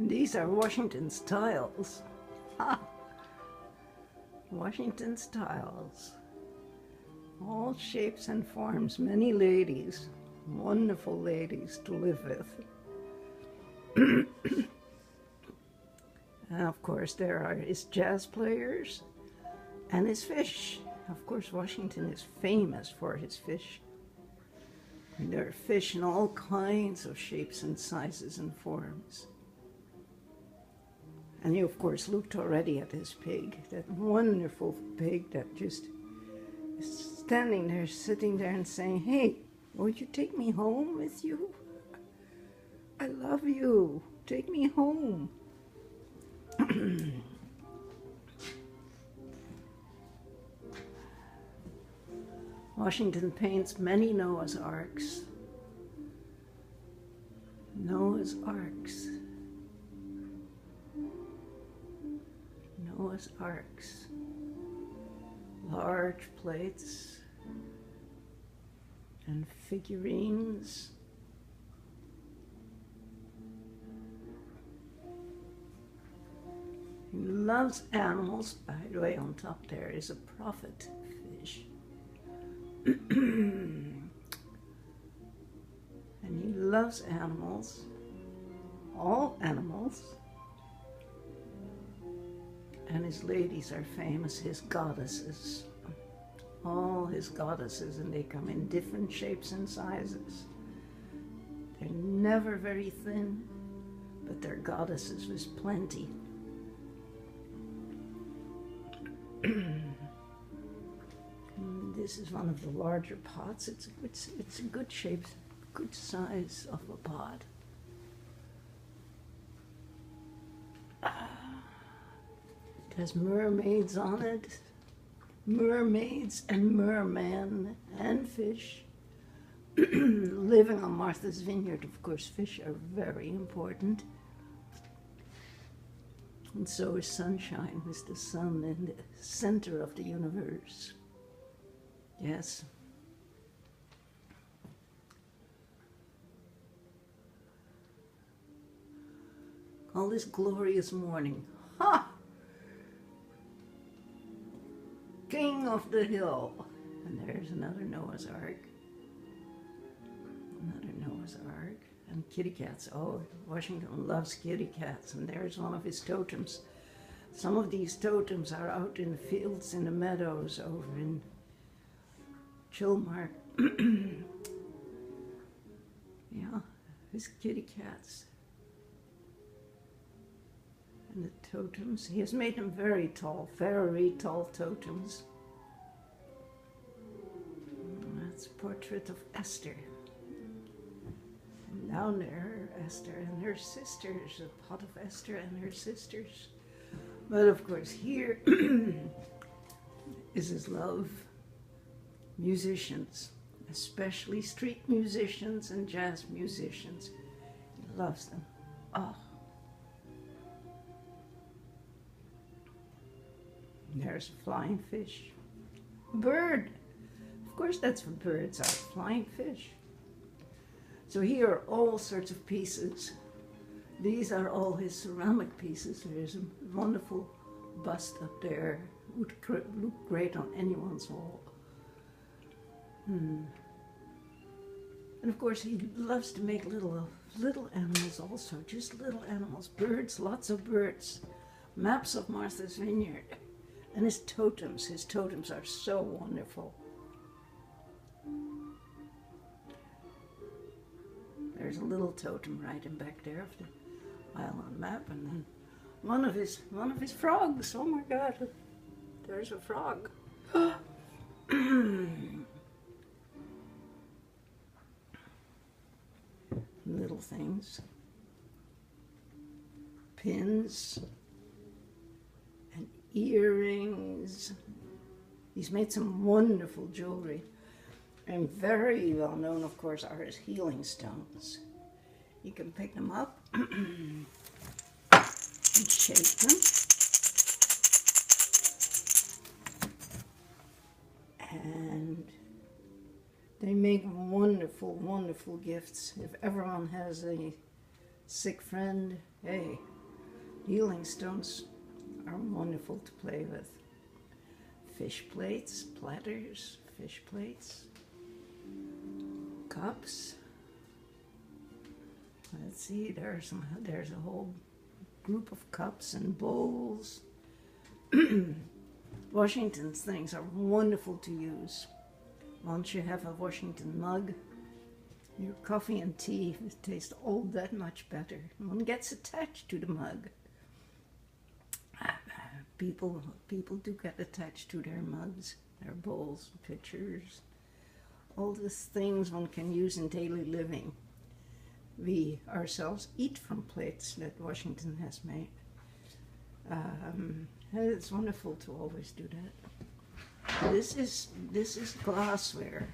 These are Washington's tiles. Ha! Washington's tiles. All shapes and forms, many ladies, wonderful ladies to live with. And of course there are his jazz players and his fish. Of course Washington is famous for his fish. And there are fish in all kinds of shapes and sizes and forms. And you of course looked already at his pig, that wonderful pig that just is standing there, sitting there and saying, "Hey, won't you take me home with you? I love you, take me home." Washington paints many Noah's Arks. Noah's Arks. Noah's Arks. Large plates and figurines. He loves animals. By the way, on top there is a prophet fish. And he loves animals, all animals. And his ladies are famous, his goddesses. All his goddesses, and they come in different shapes and sizes. They're never very thin, but they're goddesses with plenty. This is one of the larger pots. It's a good shape, good size of a pot. It has mermaids on it, mermaids and mermen and fish. Living on Martha's Vineyard, of course, fish are very important. And so is sunshine, is the sun in the center of the universe. Yes. All this glorious morning. Ha! King of the hill. And there's another Noah's Ark. Another Noah's Ark. And kitty cats. Oh, Washington loves kitty cats. And there's one of his totems. Some of these totems are out in the fields, in the meadows, over in Chilmark. Yeah, his kitty cats. And the totems, he has made them very tall totems. That's a portrait of Esther. And down there, Esther and her sisters, a pot of Esther and her sisters. But of course here is his love. Musicians, especially street musicians and jazz musicians. He loves them. Oh. There's a flying fish. Bird. Of course that's what birds are, flying fish. So here are all sorts of pieces. These are all his ceramic pieces. There's a wonderful bust up there. Would look great on anyone's wall. And of course he loves to make little animals also, just little animals, birds, lots of birds, maps of Martha's Vineyard, and his totems are so wonderful. There's a little totem right in back there of the island map, and then one of his frogs. Oh my God, there's a frog. Little things, pins and earrings. He's made some wonderful jewelry, and very well known, of course, are his healing stones. You can pick them up and shake them, and they make wonderful, wonderful gifts. If everyone has a sick friend. Hey, healing stones are wonderful to play with. Fish plates, platters, fish plates, cups. Let's see, there's a whole group of cups and bowls. Washington's things are wonderful to use. Once you have a Washington mug, your coffee and tea taste all that much better. One gets attached to the mug. People do get attached to their mugs, their bowls, pitchers, all these things one can use in daily living. We ourselves eat from plates that Washington has made. It's wonderful to always do that. This is glassware.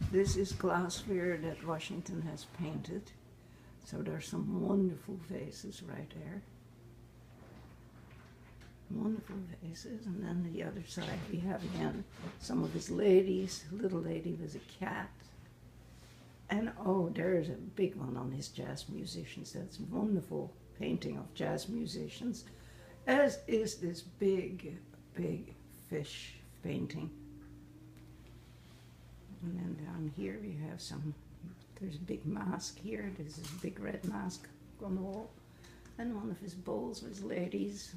This is glassware that Washington has painted. So there's some wonderful vases right there. Wonderful vases. And then the other side we have again some of his ladies. A little lady with a cat. And oh, there's a big one on his jazz musicians. That's a wonderful painting of jazz musicians. As is this big, big fish painting. And then down here we have there's a big mask here. There's this big red mask on the wall. And one of his bowls with ladies.